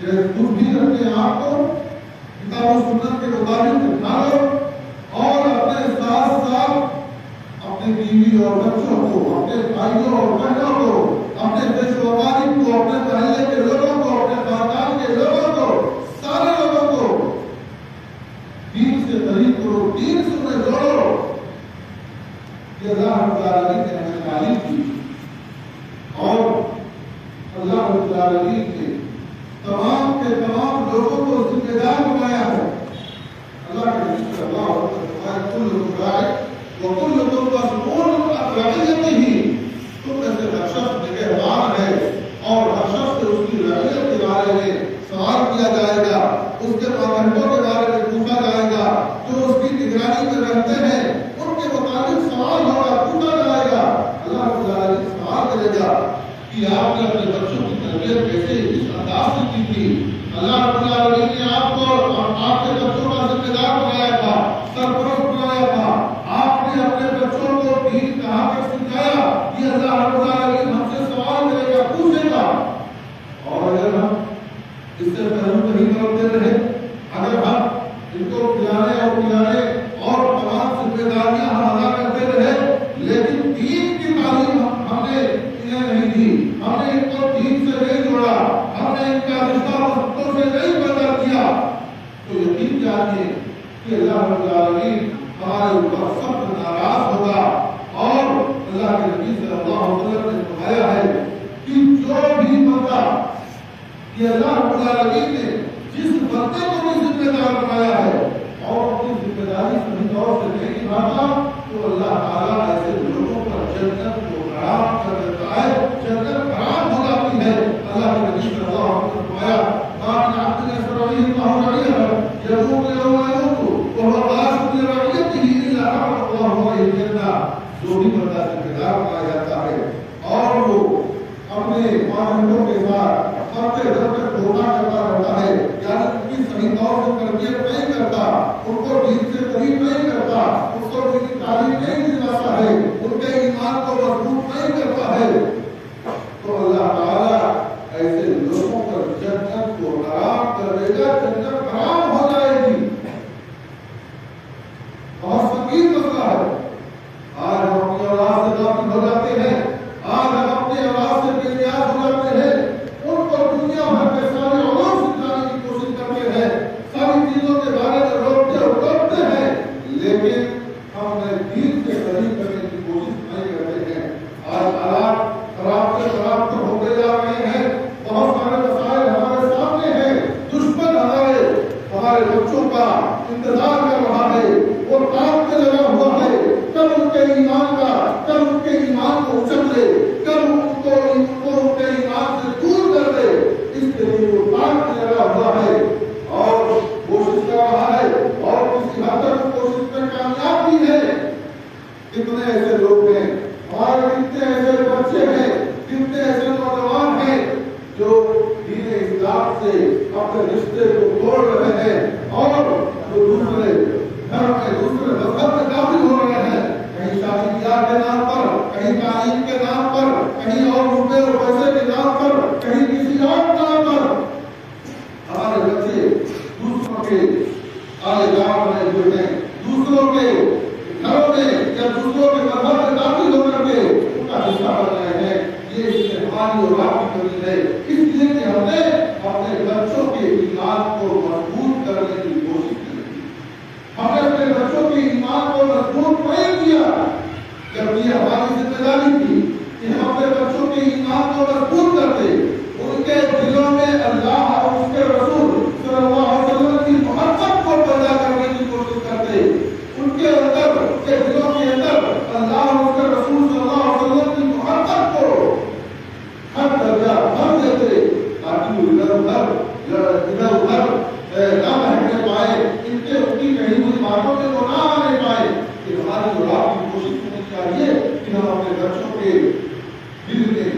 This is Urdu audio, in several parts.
کہ تم بھی اپنے آپ کو کتاب و سنت کے مطابق ڈھالو اور اپنے ساتھ ساتھ اپنے بیوی اور بچوں کو، اپنے بھائیوں اور بہنوں کو، اپنے دیش و ممالک کو، اپنے محلے کے لوگوں کو، اپنے خاندان کے لوگوں کو، سارے لوگوں کو دین سے قریب کرو، دین سے انہیں جوڑو۔ یہ اللہ رب العالمین نے ہمیں تعلیم کی اور اللہ رب العالمین نے تمام کے تمام لوگوں کو ذمہ دار بنایا ہے۔ اللہ کے نبی صلی اللہ علیہ وسلم فرمایا کلکم راع وکلکم مسئول عن رعیتہ، تم میں سے ہر شخص نگہبان ہے اور ہر شخص سے اس کی رعیت کے بارے میں سوال کیا جائے گا، اس کے ماتحتوں کے بارے میں پوچھا جائے گا، جو اس کی نگرانی میں رہتے ہیں ان کے مطابق سوال ہوگا، پوچھا جائے گا۔ اللہ رب العالمین سوال کرے گا کہ آپ نے اپنے بچوں کی تربیت کیسے اس انداز سے کی تھی۔ اللہ رب العالمین نے آپ کو اور آپ کے بچوں کا ذمہ دار بنایا تھا، سرپرست بنایا تھا، آپ نے اپنے بچوں کو دین کہاں تک سکھایا، یہ اللہ رب العالمین ہم سے سوال کرے گا، پوچھے گا۔ اور اگر ہم اس سے پہلو نہیں کرتے رہے، اگر ہم ان کو کھلانے اور پلانے اور تمام ذمہ داریاں ہم ادا کرتے رہے لیکن دین کی تعلیم ہم نے انہیں نہیں دی، ہم نے ان کو دین سے نہیں جوڑا، ہم نے ان کا رشتہ بچوں سے نہیں پیدا کیا، تو یقین جانیے کہ اللہ رب العالمین ہمارے اوپر سخت ناراض ہوگا۔ اور اللہ کے نبی صلی اللہ علیہ وسلم نے فرمایا ہے کہ جو بھی بندہ، یہ اللہ رب العالمین نے جس بندے کو بھی ذمہ دار بنایا ہے اور اپنی ذمہ داری صحیح طور سے نہیں نبھاتا تو اللہ تعالیٰ ایسے لوگوں پر جنت کو حرام کر دیتا ہے، جنت حرام ہو جاتی ہے۔ اللہ کے نبی صلی اللہ علیہ وسلم نے فرمایا ما من عبد يسرعه الله رعية يموت يوم يموت وهو غاصب لرعيته إلا حرم الله عليه الجنة۔ جو بھی بندہ ذمہ دار بنایا جاتا ہے اور وہ اپنے ماتحتوں کے ساتھ کرتے کرتے دھوکہ کرتا رہتا ہے، یعنی ان کی صحیح طور سے تربیت نہیں کرتا، ان کو دین سے قریب نہیں کرتا، ان کو دین کی تعلیم نہیں دلاتا ہے، ان کے ایمان کو مضبوط نہیں کرتا ہے، تو اللہ تعالیٰ ایسے لوگوں پر جنت کو حرام کر دے گا، جنت حرام ہو جائے گی۔ بہت سنگین مسئلہ ہے۔ آج ہم اپنی اولاد سے غافل ہو جاتے ہیں، آج ہم اپنی اولاد سے بے نیاز ہو جاتے ہیں، ان کو دنیا بھر کے سارے علوم سکھانے کی کوشش کرتے ہیں، ساری چیزوں کے بارے میں روکتے ہیں، لیکن ہم نے دین سے قریب کرنے کی کوشش نہیں کرتے ہیں۔ آج حالات خراب سے خراب تو ہوتے جا رہے ہیں، بہت سارے مسائل ہمارے سامنے ہیں، دشمن ہمارے بچوں کا انتظار کر رہا ہے، وہ کام پہ لگا ہوا ہے، کب ان کے ایمان کو اچک لے، کب ان کو ان کے ایمان سے دور کر دے، اس کے لیے وہ کام پہ لگا ہوا ہے اور کوشش کر رہا ہے اور کسی حد تک کوشش میں کامیاب بھی ہے۔ کتنے ایسے لوگ ہیں ہمارے، کتنے ایسے بچے ہیں، کتنے ایسے نوجوان ہیں جو دین اسلام سے اپنے رشتے کو توڑ رہے ہیں اور جو دوسرے گھر میں دوسرے مذہب میں داخل ہو رہے ہیں، کہیں شادی بیاہ کے نام پر، کہیں تعلیم کے نام پر، کہیں اور روپے اور پیسے کے نام پر، کہیں کسی اور نام پر۔ ہمارے بچے دوسروں کے آلے دار بنے ہوئے ہیں، دوسروں کے گھروں میں یا دوسروں کے مذہب میں داخل ہو کر کے ان کا حصہ بن رہے ہیں۔ یہ اس میں ہماری اور آپ کی کمی ہے، اس لیے کہ ہم نے اپنے بچوں کے ایمان کو مضبوط کرنے کی کوشش کی، ہم نے اپنے بچوں کے ایمان کو مضبوط نہیں کیا، جبکہ ہماری ذمہ داری تھی کہ ہم اپنے بچوں کے ایمان کو مضبوط کرتے، ان کے دلوں میں اللہ اور اس کے رسول صلی اللہ علیہ وسلم کی محبت کو پیدا کرنے کی کوشش کرتے، ان کے اندر کے دلوں کے اندر اللہ اور اس کے رسول صلی اللہ علیہ وسلم کی محبت کو ہر درجہ ہم دیتے، تاکہ وہ ادھر ادھر نہ بہنے پائے، ان کی کہیں ہوئی باتوں میں وہ نہ آنے پائے۔ کہ ہماری اور آپ کی کوشش ہونی چاہیے کہ ہم اپنے بچوں کے دل میں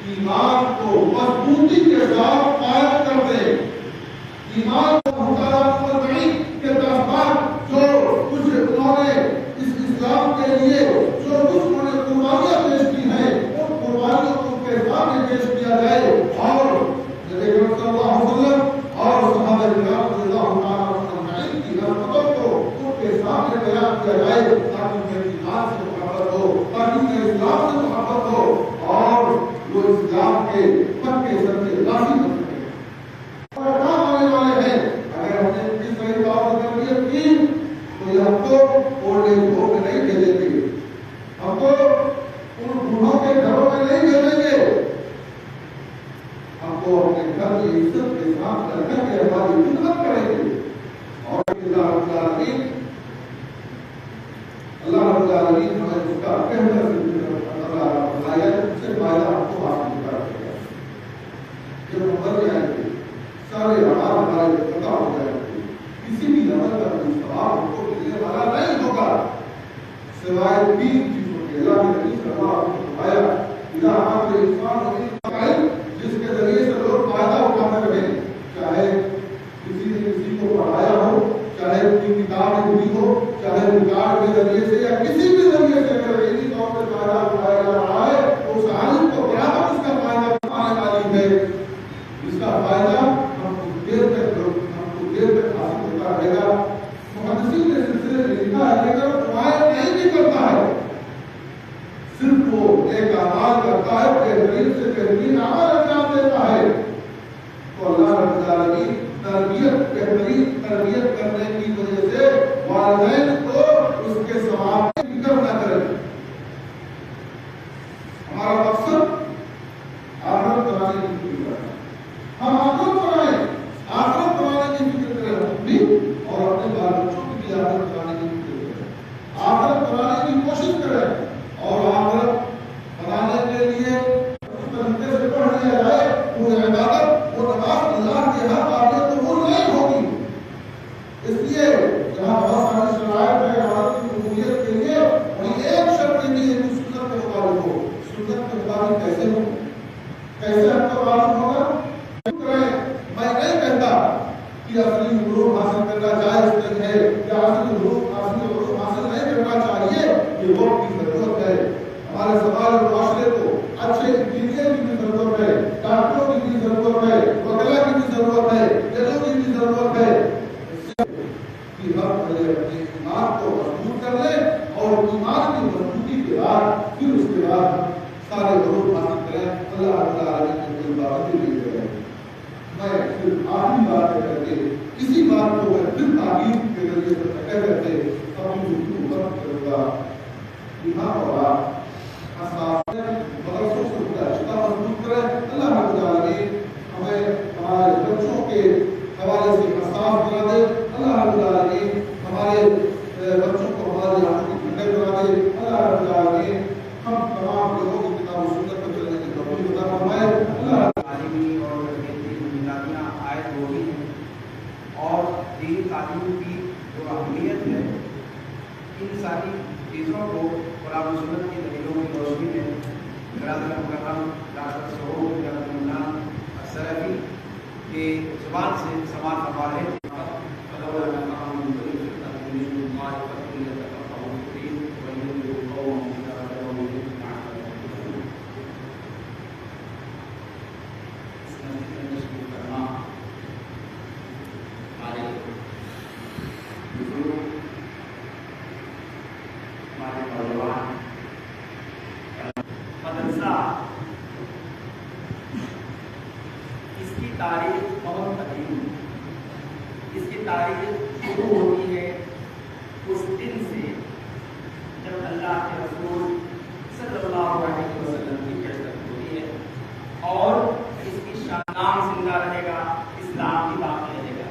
ایمان کو مضبوطی کے ساتھ قائم کر عزت کے ساتھ رہ کر کے ہماری خدمت کریں گے. اور اللہ رب العالمین ہمیں اس کا بہتر سے فائدہ ہم کو حاصل کر دے گا. جب ہم مر جائیں گے سارے اعمال ہمارے پتہ ہو جائیں گے. کسی بھی عمل کا کوئی ثواب ہم کو ملنے والا نہیں ہوگا سوائے 3 چیزوں کے. اللہ کے نبی صلی اللہ علیہ وسلم نے فرمایا اذا عمل الانسان جس کے ذریعے سے لوگ فائدہ اٹھاتے رہے, چاہے کسی نے کسی کو پڑھایا ہو, چاہے کوئی کتاب لکھی ہو, چاہے ریکارڈ کے ذریعے سے یا کسی بھی ذریعے سے اگر علمی طور پر فائدہ اٹھایا جا رہا ہے تو اس عالم کو برابر اس کا فائدہ آنے والی ہے. اس کا فائدہ ہم کو دیر تک حاصل ہوتا رہے گا. محدثین نے سلسلے میں لکھا ہے لیکن وہ دعائیں نہیں بھی کرتا ہے, صرف وہ ایک اعمال کرتا ہے, بہترین سے بہترین عمل انجام دیتا ہے. تو اللہ رب العالمین بہترین تربیت کرنے کی وجہ سے والدین کو اس کے ثواب کی فکر نہ کریں. ہمارا مقصد آخرت بنانے کی فکر ہے. ہم آخرت بنائیں, آخرت بنانے کی فکر کریں اپنی اور اپنے بال بچوں کی بھی آخرت بنانے کی فکر کریں, آخرت بنانے کی کوشش کریں. اور آخرت بنانے کے لیے اس طریقے سے پڑھ لیا جائے وہ عبادت وہ نماز اللہ کے ہاں قابل قبول نہیں ہوگی. اس لیے جہاں بہت ساری شرائط ہے عبادت کی قبولیت کے لیے, وہیں ایک شرط یہ ہے کہ سنت کے مطابق ہو. سنت کے مطابق کیسے ہو, کیسے ہم کو معلوم ہوگا؟ میں نہیں کہتا کہ اصلی علوم حاصل کرنا جائز نہیں ہے یا اصلی علوم حاصل نہیں کرنا چاہیے. یہ وقت کی ضرورت ہے. ہمارے سماج اور معاشرے کو اچھے انجینئر کی بھی ضرورت ہے, ڈاکٹروں کی بھی ضرورت ہے, وکلا کی بھی ضرورت ہے, ججوں کی بھی ضرورت ہے. کہ ہم پہلے اپنے ایمان کو مضبوط کر لیں اور ایمان کی مضبوطی کے بعد پھر اس کے بعد سارے علوم حاصل کریں. اللہ رب العالمین نے کوئی بات نہیں کرے. میں پھر آخری بات کر کے کسی بات کو میں پھر تعلیم کے ذریعے سے طے کرتے اپنی گفتگو ختم کروں گا. یہاں اور آپ مدرسوں سے اپنا رشتہ مضبوط کریں. اللہ رب العالمین ہمیں ہمارے بچوں کے حوالے سے انصاف بنا دے. اللہ رب العالمین ہمارے بچوں کو ہمارے آنکھوں کی ٹھنڈک بنا دے. اللہ رب العالمین ہم تمام لوگوں کی کتاب و سنت پر چلنے کی توفیق عطا فرمائے. اللہ عالمی اور بنیادیاں عائد ہوئی ہیں اور دینی تعلیم کی جو اہمیت ہے, ان ساری چیزوں کو قرآن و سنت کی دلیلوں کی روشنی میں برادر مکرم ڈاکٹر سعود اللہ السلفی کے زبان سے سماعت فرما رہے ہیں. مدرسہ اس کی تاریخ بہت قدیم ہے. اس کی تاریخ شروع ہوتی ہے اس دن سے جب اللہ کے رسول صلی اللہ علیہ وسلم کی بعثت ہوتی ہے اور اس کی نام زندہ رہے گا, اسلام بھی باقی رہے گا.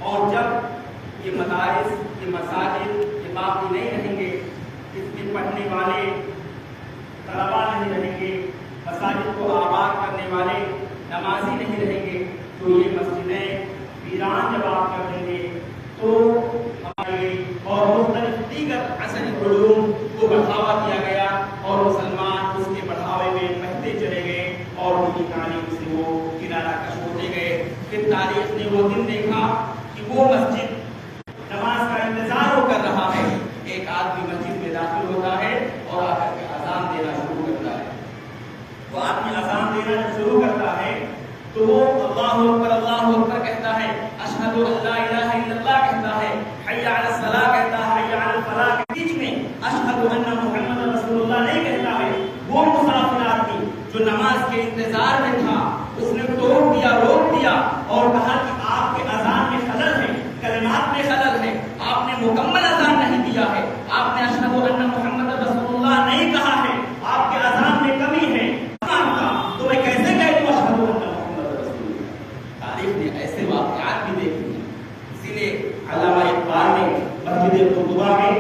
اور جب یہ مدارس, یہ مساجد یہ باقی نہیں رہیں گے, اس میں پڑھنے والے طلبا نہیں رہیں گے, مساجد کو آباد کرنے والے نمازی نہیں رہیں گے, تو یہ مسجدیں ویران جب آپ کر دیں گے تو ہمارے اور مختلف دیگر عصری علوم کو بڑھاوا دیا گیا اور مسلمان اس کے بڑھاوے میں بہتے چلے گئے اور ان کی تعلیم سے وہ کنارہ کش ہوتے گئے. پھر تاریخ نے وہ دن دیکھا کہ وہ مسجد نماز کا انتظار وہ کر رہا ہے, ایک آدمی مسجد میں داخل ہوتا ہے اور آ کر کے اذان دینا شروع کرتا ہے. وہ آدمی اذان دینا شروع کرتا ہے تو وہ اللہ اکبر کہتا ہے, اشہد ان لا الہ الا اللہ کہتا ہے, حی علی الصلاۃ کہتا ہے, حی علی الفلاح کے بیچ میں اشہد ان محمد رسول اللہ نہیں کہتا ہے. وہ مسافر آدمی جو نماز کے انتظار میں تھا اس نے توڑ دیا, روک دیا اور کہا کہ آپ کے اذان میں خلل ہے, کلمات میں خلل ہے, آپ نے مکمل اذان نہیں دیا ہے, آپ نے اشہد ان محمد رسول اللہ نہیں کہا ہے, آپ کے اذان میں کمی ہے. تو میں کیسے کہہ دوں اشہد ان محمد رسول اللہ؟ تاریخ نے ایسے واقعات بھی دیکھے ہیں. اسی لیے علامہ اقبال نے مسجد قرطبہ میں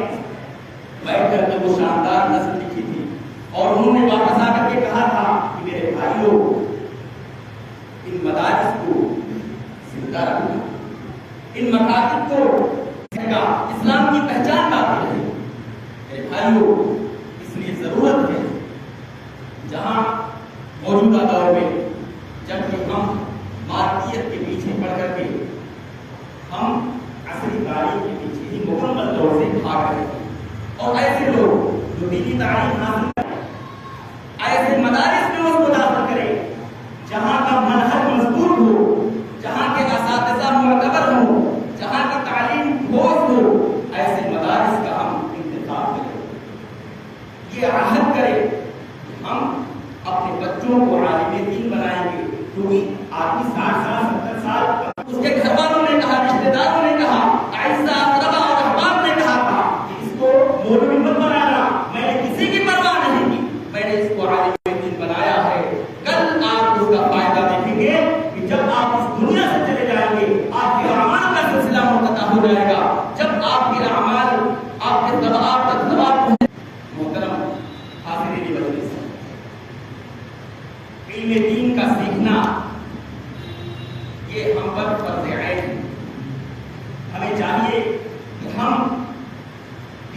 بیٹھ کر کے وہ شاندار نظم لکھی تھی اور انہوں نے واپس آ کر کے کہا تھا کہ میرے بھائیوں ان مدارس کو زندہ رکھنا، ان مکاتب کو اسلام کی پہچان باقی رہے. میرے بھائیوں اس لیے ضرورت ہے جہاں موجودہ دور میں جب کہ ہم مادیت کے پیچھے پڑ کر کے ہم عصری تعلیم کے پیچھے ہی مکمل طور سے بھاگ رہے ہیں اور ایسے لوگ جو دینی تعلیم حاصل کریں ایسے مدارس میں اس کو داخل کریں جہاں کا منہج مضبوط ہو، جہاں کے اساتذہ معتبر ہوں، جہاں کی تعلیم ٹھوس ہو، ایسے مدارس کا ہم انتخاب کریں. یہ عہد کریں ہم اپنے بچوں کو عالم دین بنائیں گے. کیونکہ آدمی 60 سال 70 سال اس کے گھر والوں نے کہا، رشتے داروں نے کہا، اعزاء اقربا اور احباب نے کہا تھا کہ اس کو مولوی مت بنانا. میں نے کسی کی پرواہ نہیں کی، میں نے اس کو عالم دین بنایا ہے. کل آپ اس کا فائدہ دیکھیں گے کہ جب آپ اس دنیا سے چلے جائیں گے آپ کے اعمال کا سلسلہ منقطع ہو جائے گا. جب آپ کے اعمال آپ کے ثواب کا ثواب محترم حاضرین کی وجہ سے علم دین کا سیکھنا یہ ہم پر فرض عین ہے. ہمیں چاہیے کہ ہم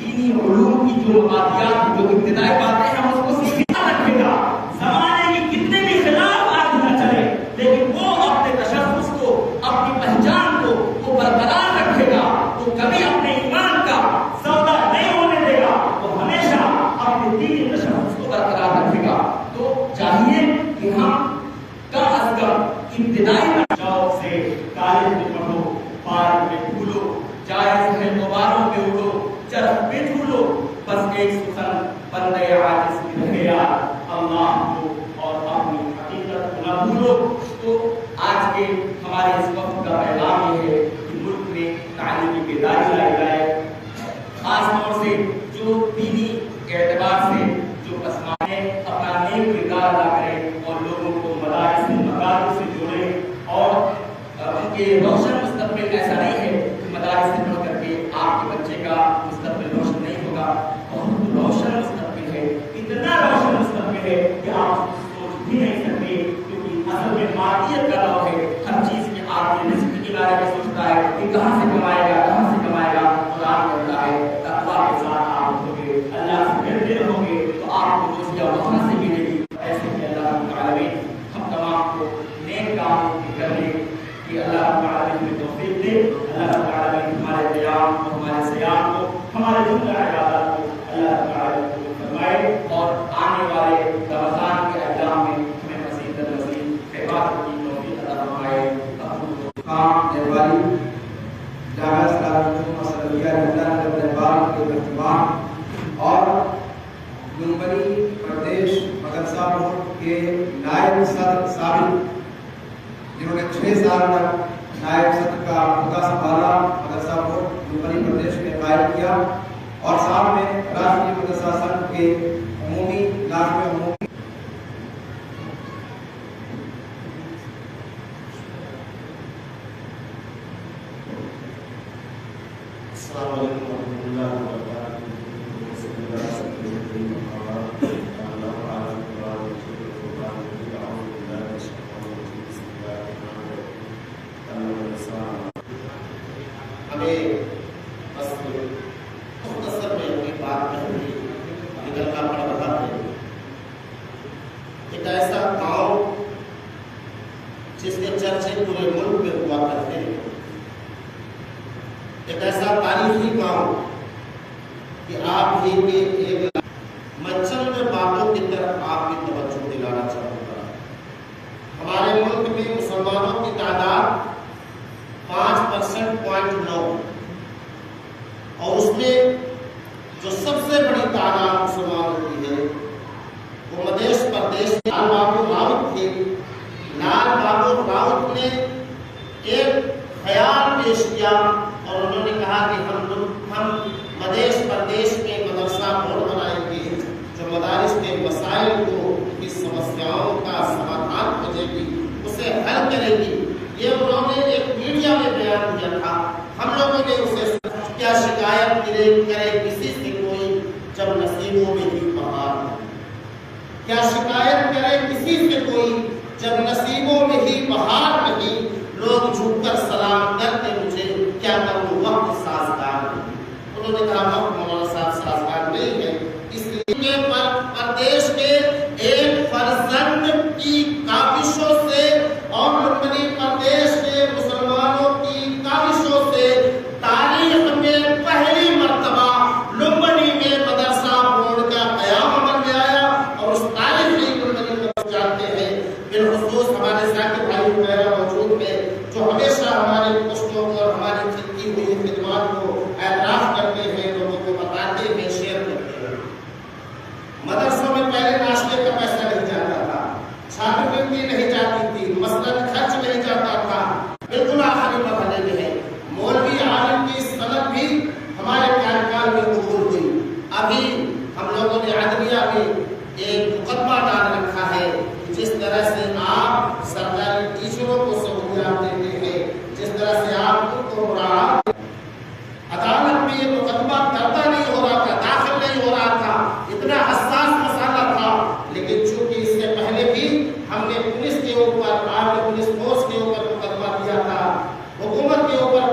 دینی علوم کی جو مبادیات جو ابتدائی باتیں ہیں ہم اس کو سیکھنا رکھے گا. زمانے کی کتنے بھی خلاف آج نہ چلے لیکن وہ اپنے تشخص کو، اپنی پہچان کو وہ برقرار رکھے گا. وہ کبھی اپنے ایمان کا سودا نہیں ہونے دے گا، وہ ہمیشہ اپنے دینی تشخص کو برقرار رکھے گا. تو چاہیے کہ ہم کم از کم ابتدائی شوق سے کالج میں پڑھو، پارک میں جھولو، جائز ہے غباروں پہ اڑو، چرخ پہ جھولو، بس ایک سخن بندے عاجز کی رہے یار اللہ کو اور اپنی حقیقت کو نہ بھولو. تو آج کے ہمارے اس وقت کا پیغام یہ ہے کہ ملک میں تعلیمی بیداری لائی جائے. خاص طور سے جو دینی اعتبار سے جو پسماندہ ہیں اپنا نیک کردار ادا کریں اور لوگوں کو مدارس سے مکاتب سے جوڑیں. اور ان کے روشن مستقبل ایسا نہیں ہے کہ مدارس سے پڑھ کر کے آپ کے بچے کا مستقبل روشن نہیں ہوگا. بہت روشن مستقبل ہے، اتنا روشن مستقبل ہے کہ آپ سوچ بھی نہیں سکتے. کیونکہ اصل میں مادیت کا دور ہے، ہر چیز میں آدمی رزق کے بارے میں سوچتا ہے کہ کہاں سے کمائے گا، کہاں سے کمائے گا. قرآن کہتا ہے تقویٰ کے ساتھ آپ ہوگے، اللہ سے ڈرتے رہو گے تو آپ کو دوسریاں وہاں سے ملے گی. ایسے کہ اللہ رب العالمین ہم تمام کو نیک کام کرنے کی اللہ رب العالمین میں توفیق دے. اللہ رب العالمین ہمارے قیام کو، ہمارے صیام کو، ہمارے جملہ عبادات کو اللہ رب العالمین کو فرمائے اور آنے والے رمضان کے ایام میں ہمیں مزید در مزید عبادت کی توفیق عطا فرمائے. کام دیوالی جامعہ اسلامیہ مسلمیہ رمضان الرحمن کے اہتمام اور لومڑی پردیش مدرسہ بورڈ کے نائب صدر سابق جنہوں نے 6 سال تک نائب صدر کا عہدہ سنبھالا، مدرسہ بورڈ لومڑی پردیش میں قائم کیا اور ساتھ میں راشٹریہ مدرسہ سنگھ کے عمومی ناظم عمومی السلام علیکم ورحمۃ اللہ وبرکاتہ. ہمیں بس مختصر میں اپنی بات کرنی نکلنا پڑ رہا ہے. ایک ایسا گاؤں جس کے چرچے پورے ملک میں ہوا کرتے ہیں، ایک ایسا تاریخی گاؤں کہ آپ ہی کے ایک میں چند باتوں کی طرف آپ کی توجہ دلانا چاہوں گا. ہمارے ملک میں مسلمانوں کی تعداد 5.9 اور اس میں جو سب سے بڑی تعداد مسلمانوں کی ہے وہ مدھیہ پردیش کے لال بابو راؤت تھے. لال بابو راؤت نے ایک خیال پیش کیا اور انہوں نے کہا کہ ہم مدھیہ پردیش میں مدرسہ بورڈ بنائیں گے جو مدارس کے مسائل کو، کی سمسیاؤں کا سمادھان کرے گی، اسے حل کرے گی. یہ کیا شکایت کرے کسی سے کوئی جب نصیبوں میں ہی بہار نہیں؟ کیا شکایت کرے کسی سے کوئی جب نصیبوں میں ہی بہار نہیں؟ لوگ جھک کر سلام کرتے مجھے، کیا کروں وقت سازگار نہیں۔ انہوں نے کہا وقت مولانا صاحب سازگار نہیں ہے، اس لیے پردیش کے ایک فرزند کی کاوشوں سے اور لمبنی پردیش کے مسلمانوں کی کاوشوں سے تاریخ میں پہلی مرتبہ لمبنی میں مدرسہ بورڈ کا قیام عمل میں آیا، اور اس تاریخی لمبنی کو جانتے ہیں بالخصوص ہمارے ذاکر بھائی وغیرہ موجود ہیں جو ہمیشہ ہمارے پوسٹوں کو اور ہماری کی ہوئی خدمات کو اعتراف کرتے ہیں، لوگوں کو بتاتے ہیں، شیئر کرتے ہیں۔ مدرسوں میں پہلے ناشتے کا پیسہ نہیں جاتا تھا، چھاتروتی نہیں جاتی تھی، مثلاً خرچ نہیں جاتا تھا، بالکل آخری مرحلے میں ہے۔ مولوی عالم کی سند بھی ہمارے کارکال میں قبول ہوئی۔ ابھی ہم لوگوں نے عدلیہ میں ایک مقدمہ ڈال رکھا ہے، جس طرح سے آپ سرکاری ٹیچروں کو سہولیات دیتے ہیں، جس طرح سے آپ ان کو مراعات، عدالت میں یہ مقدمہ کرتا نہیں ہو رہا تھا، داخل نہیں ہو رہا تھا، اتنا حساس مسئلہ تھا، لیکن چونکہ اس سے پہلے بھی ہم نے پولیس کے اوپر، آرمی پولیس فورس کے اوپر مقدمہ دیا تھا، حکومت کے اوپر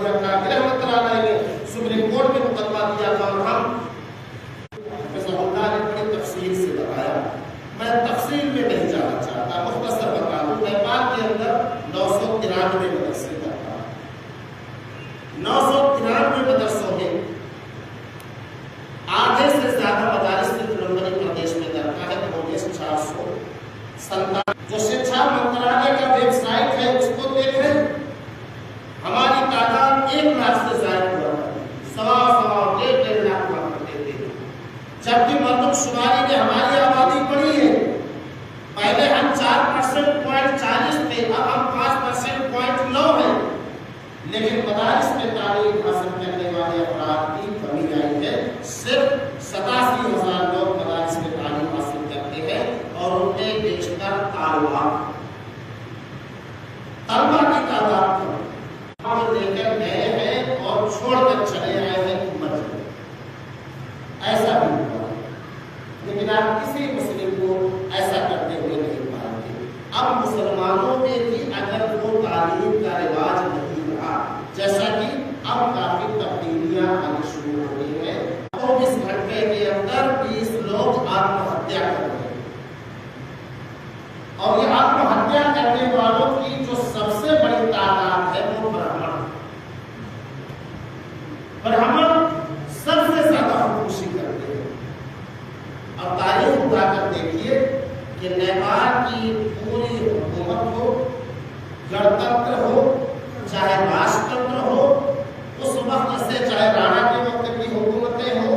دیا تھا، گرہ منترالیہ نے سپریم کورٹ میں مقدمہ دیا تھا، اور ہم نے بڑی تفصیل سے بتایا۔ میں تفصیل میں نہیں جانا چاہتا، مختصر بتا دوں۔ نیپال کے اندر 993 مدرسے تھا، 993 مدرسوں میں آدھے سے زیادہ مدارس لمبنی پردیش میں درکا ہے، 457۔ جو شکشا منترالیہ کا ویب سائٹ ہے اس کو دیکھیں، ہماری تعداد 1 لاکھ سے زائد ہوا ہے، 1.5 لاکھ ہوا کرتے تھے، جبکہ مردم شماری میں ہماری آبادی بڑی ہے۔ پہلے ہم 4.40% تھے، اب ہم 5.9 ہیں، لیکن مدارس میں تعلیم حاصل کرنے والے افراد کی کمی آئی ہے۔ صرف 87,000 لوگ مدارس میں تعلیم حاصل کرتے ہیں، اور ان میں بیشتر طالبہ کی تعداد لے کر گئے ہیں اور چھوڑ کر چلے آئے ہیں حکومت، ایسا بھی ہوا، لیکن آپ کسی مسلم کو ایسا کرتے ہوئے نہیں پاتے۔ اب مسلمانوں میں بھی اگر وہ تعلیم کا رواج نہیں رہا، جیسا کہ اب کافی تبدیلیاں آنی شروع ہو گئی ہیں، 24 گھنٹے کے اندر 20 لوگ آتم ہتیا کر رہے ہیں، اور یہ آتم ہتیا کرنے والوں کی جو سب سے بڑی تعداد ہے وہ برہمن سب سے زیادہ خودکشی کرتے ہیں۔ اور تاریخ اٹھا کر دیکھیے کہ نیپال کی پوری حکومت ہو، گڑتنتر ہو چاہے راشٹرتنتر ہو، اس وقت سے چاہے رانا کے وقت کی حکومتیں ہو،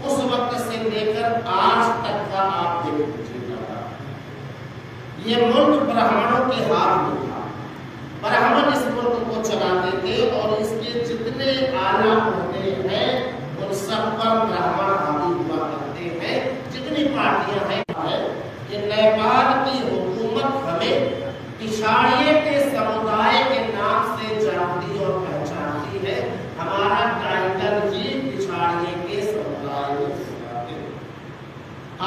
اس وقت سے لے کر آج تک کا آپ دیکھ لیجیے گا، یہ ملک برہمنوں کے ہاتھ میں تھا۔ برہمن اس ملک کو چلاتے تھے، اور اس کے جتنے اعلیٰ عہدے ہیں ان سب پر برہمن حاوی ہوا کرتے ہیں۔ جتنی پارٹیاں ہیں کہ نیپال کی حکومت ہمیں پچھاڑیے کے سمودائے کے نام سے جانتی اور پہچانتی ہے، ہمارا ٹائٹل ہی پچھاڑیے کے سمودائے میں سناتے ہیں۔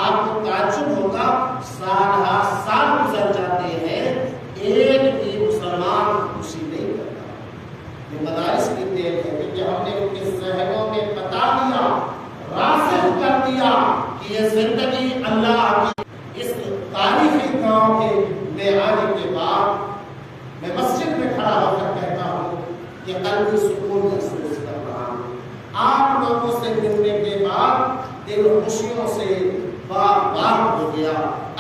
آپ کو تعجب ہوگا، سال ہر سال گزر جاتے ہیں، ایک بھی مسلمان خوشی نہیں کرتا۔ یہ مدارس کی دیر ہے، کیونکہ ہم نے ان کے ذہنوں میں بتا دیا، راسخ کر دیا کہ یہ زندگی اللہ کی۔ اس تاریخی گاؤں کے میں آنے کے بعد میں مسجد میں کھڑا ہو کر کہتا ہوں کہ قلبی سکون محسوس کر رہا ہوں۔ آپ لوگوں سے ملنے کے بعد دل خوشیوں سے باغ ہو گیا،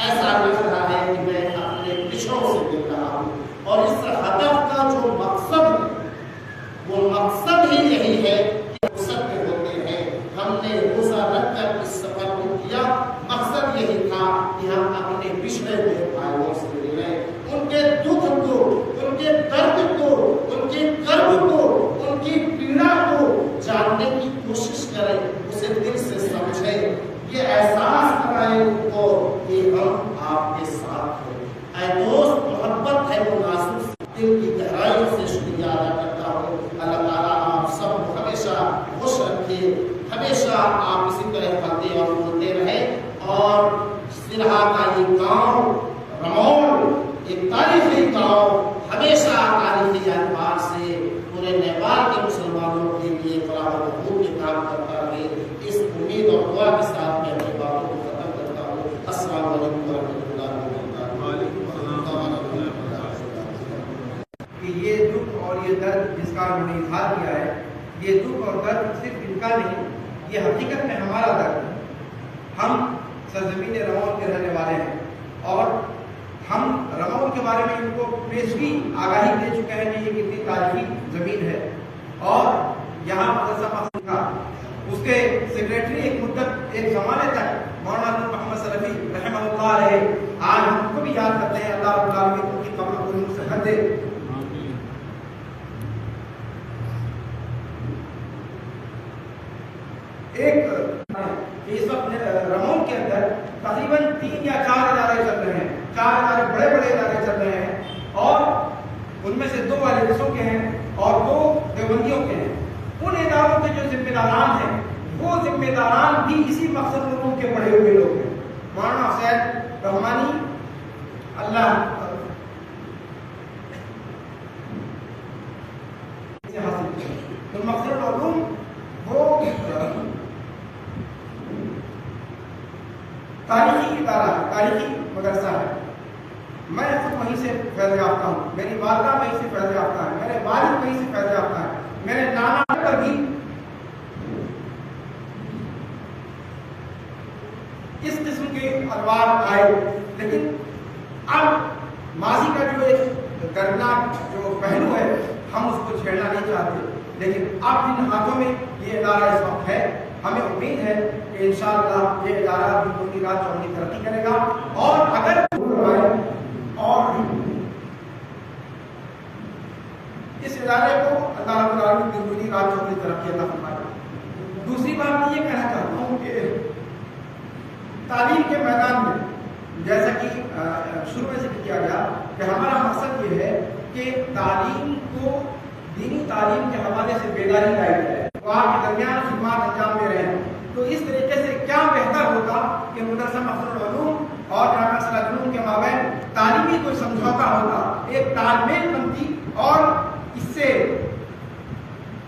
ایسا لگ رہا ہے کہ میں اپنے پچھوں سے مل رہا ہوں، اور اس ہدف کا جو مقصد ہے وہ مقصد ہی یہی ہے کہ وسط میں ہوتے ہیں۔ ہم نے روزہ رکھ کر اس سفر کو کیا، مقصد یہی تھا کہ ہم اپنے پچھڑے ہوئے بھائیوں سے ملیں، ان کے دکھ کو، ان کے درد کو، ان کے کرب کو، ان کی پیڑا کو جاننے کی کوشش کریں، اسے دل سے سمجھیں، یہ احساس کرائیں ان کو کہ ہم آپ کے ساتھ ہیں۔ اے دوست، محبت ہے وہ نازک، دل کی گہرائیوں سے شکریہ ادا کرتا ہوں۔ کا انہوں نے اظہار کیا ہے، یہ دکھ اور درد صرف ان کا نہیں، یہ حقیقت میں ہمارا درد ہے۔ ہم سرزمین رمون کے رہنے والے ہیں اور ہم رمون کے بارے میں ان کو پیشگی آگاہی دے چکے ہیں کہ یہ کتنی تاریخی زمین ہے، اور یہاں مدرسہ مقصود کا اس کے سیکریٹری ایک مدت ایک زمانے تک مولانا محمد سلفی رحمہ اللہ علیہ، آج ہم ان کو بھی یاد کرتے ہیں، اللہ رب العالمین ان کی قبر کو نور سے بھر دے۔ ایک اس وقت رمون کے اندر تقریباً 3 یا 4 ادارے چل رہے ہیں، 4 ادارے بڑے بڑے ادارے چل رہے ہیں، اور ان میں سے 2 والدوں کے ہیں اور 2 دیوبندیوں کے ہیں۔ ان اداروں کے جو ذمہ داران ہیں وہ ذمہ داران بھی اسی مقصد علوم کے پڑھے ہوئے لوگ ہیں۔ مولانا حسین رحمانی اللہ سے حاصل کیا، تو مقصد علوم وہ تاریخی ادارہ ہے، تاریخی مدرسہ ہے۔ میں خود وہیں سے فیض یافتہ ہوں، میری والدہ وہیں سے فیض یافتہ ہے، میرے والد وہیں سے فیض یافتہ ہے، میرے نانا پر بھی اس قسم کے انوار آئے، لیکن اب ماضی کا جو ایک دردناک جو پہلو ہے ہم اس کو چھیڑنا نہیں چاہتے، لیکن اب جن ہاتھوں میں یہ ادارہ اس وقت ہے، ہمیں امید ہے کہ انشاءاللہ یہ ادارہ بھی پوری رات چوگنی ترقی کرے گا، اور اگر اور اس ادارے کو اللہ رب العالمین کی پوری رات چوگنی ترقی عطا فرمائے۔ دوسری بات میں یہ کہنا چاہتا ہوں کہ تعلیم کے میدان میں جیسا کہ شروع میں ذکر کیا گیا کہ ہمارا مقصد یہ ہے کہ تعلیم کو دینی تعلیم کے حوالے سے بیداری لائی جائے، وہاں کے درمیان خدمات انجام دے رہے ہیں، تو اس طریقے سے کیا بہتر ہوگا کہ مدرسہ مقصد العلوم اور جامعہ صلاح الدین کے مابین تعلیمی کوئی سمجھوتا ہوگا، ایک تال میل بنتی، اور اس سے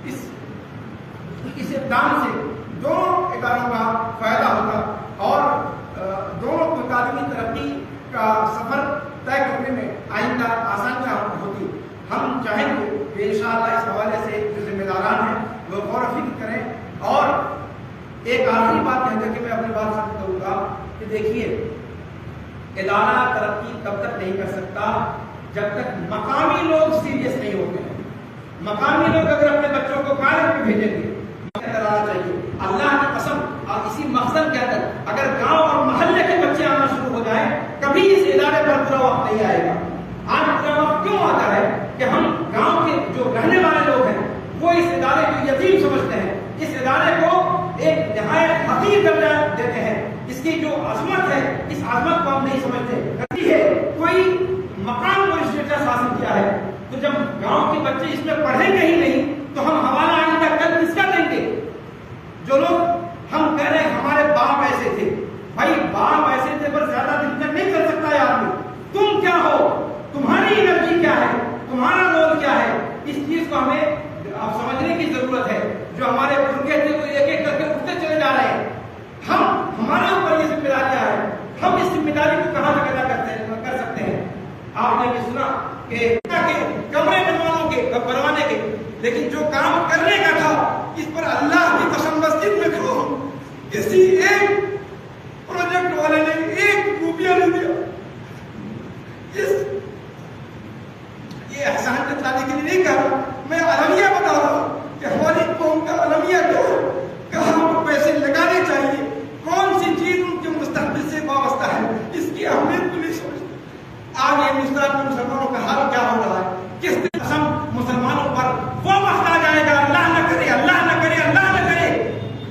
اس اقدام سے دونوں اداروں کا فائدہ ہوگا اور دونوں کو تعلیمی ترقی کا سفر طے کرنے میں آئندہ آسانیاں ہوتی۔ ہم چاہیں گے کہ انشاءاللہ اس حوالے سے جو ذمہ داران ہیں وہ غور و فکر کریں، اور ایک آخری بات کہہ کر کے میں اپنی بات ختم کروں گا کہ دیکھیے، ادارہ ترقی تب تک نہیں کر سکتا جب تک مقامی لوگ سیریس نہیں ہوتے ہیں۔ مقامی لوگ اگر اپنے بچوں کو کالج میں بھیجیں گے آنا چاہیے، اللہ کی قسم، اور اسی مقصد کے اندر اگر گاؤں اور محلے کے بچے آنا شروع ہو جائیں کبھی اس ادارے پر برا وقت نہیں آئے گا۔ آج برا وقت کیوں آتا ہے کہ ہم گاؤں کے جو رہنے والے لوگ ہیں وہ اس ادارے کو یتیم سمجھتے ہیں، اس ادارے کو ایک نہایت حقیر درجہ دیتے ہیں، اس کی جو عظمت ہے اس عظمت کو ہم نہیں سمجھتے۔ کوئی مقام کو اسٹیٹس حاصل کیا ہے، تو جب گاؤں کے بچے اس میں پڑھیں گے ہی نہیں تو ہم حوالہ آئندہ کل کس کا دیں گے؟ جو لوگ ہم کہہ رہے ہیں ہمارے باپ ایسے تھے، بھائی باپ ایسے تھے پر زیادہ دن تک نہیں چل سکتا ہے آدمی، تم کیا ہو، تمہاری انرجی کیا ہے، تمہارا رول کیا ہے، اس چیز کو ہمیں اب سمجھنے کی ضرورت ہے۔ جو ہمارے بزرگ تھے وہ ایک ایک کر کے اٹھتے چلے جا رہے ہیں، ہمارے اوپر یہ ذمہ داریاں ہے، ہم اس ذمہ داری کو کہاں تک ادا کر سکتے ہیں؟ آپ نے بھی سنا کہ کمرے بنوانے کے، لیکن جو کام کرنے کا تھا اس پر اللہ کی قسم مسجد میں کھڑو کسی ایک پروجیکٹ والے نے 1 روپیہ نہیں دیا۔ یہ احسان جتلانے کے لیے نہیں کہہ رہا، میں المیہ بتا رہا ہوں کہ ہماری قوم کا المیہ کیا ہے، کہاں کو پیسے لگانے چاہیے، کون سی چیز ان کے مستقبل سے وابستہ ہے، اس کی اہمیت کو نہیں سمجھتے۔ آج ہندوستان میں مسلمانوں کا حال کیا ہو رہا ہے، کس قسم مسلمانوں پر وہ وقت آ جائے گا، اللہ نہ کرے، اللہ نہ کرے، اللہ نہ کرے،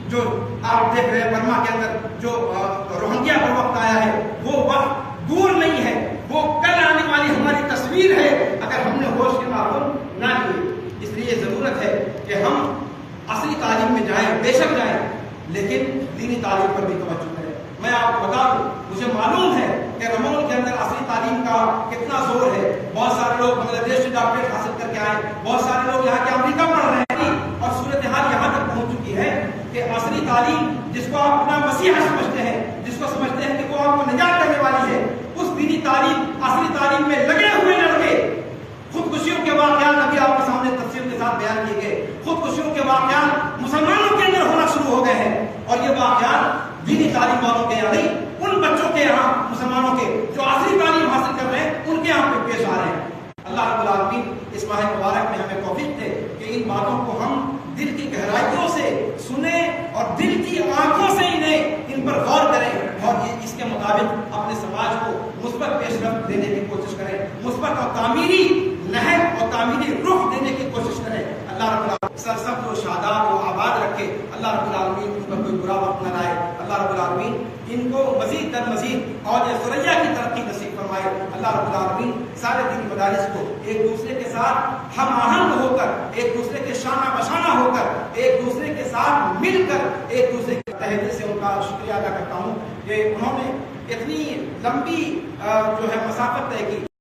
جو آپ دیکھ رہے ہیں برما کے اندر جو روہنگیا پر وقت آیا ہے، وہ وقت دور نہیں ہے، وہ کل آنے والی ہماری تصویر ہے اگر ہم نے ہوش کے معلوم نہ کی۔ اس لیے ضرورت ہے کہ ہم اصلی تعلیم میں جائیں، بے شک جائیں، لیکن دینی تعلیم پر بھی توجہ کریں۔ میں آپ کو بتا دوں، مجھے معلوم ہے کہ رمون کے اندر اصلی تعلیم کا کتنا زور ہے، بہت سارے لوگ بنگلہ دیش سے ڈاکٹریٹ حاصل کر کے آئے، بہت سارے لوگ یہاں کے امریکہ پڑھ رہے ہیں، اور صورتحال یہاں تک پہنچ چکی ہے کہ اصلی تعلیم جس کو آپ اپنا مسیحا سمجھتے ہیں، جس کو سمجھتے ہیں کہ وہ آپ کو نجات دینے والی ہے، اس دینی تعلیم اصلی تعلیم میں لگے ہوئے لڑکے خودکشیوں کے واقعات ابھی آپ کے سامنے تفصیل کے ساتھ بیان یہ واقعات دینی تعلیم والوں کے یہاں نہیں، ان بچوں کے یہاں، مسلمانوں کے جو آخری تعلیم حاصل کر رہے ہیں ان کے یہاں پہ پیش آ رہے ہیں۔ اللہ رب العالمین اس ماہ مبارک میں ہمیں توفیق دے کہ ان باتوں کو ہم دل کی گہرائیوں سے سنیں اور دل کی آنکھوں سے انہیں ان پر غور کریں اور اس کے مطابق اپنے سماج کو مثبت پیش رفت دینے کی کوشش کریں، مثبت اور تعمیری نہج اور تعمیری رخ دینے کی کوشش کریں۔ اللہ رب العالمین سرسبز و شاداب و آباد رکھے، اللہ رب العالمین ان پر کوئی برا وقت نہ لائے، اللہ رب العالمین ان کو مزید در مزید اور ثریا کی ترقی نصیب فرمائے، اللہ رب العالمین سارے دینی مدارس کو ایک دوسرے کے ساتھ ہم آہنگ ہو کر، ایک دوسرے کے شانہ بشانہ ہو کر، ایک دوسرے کے ساتھ مل کر، ایک دوسرے کے تہہ دل سے ان کا شکریہ ادا کرتا ہوں کہ انہوں نے اتنی لمبی جو ہے مسافت طے کی۔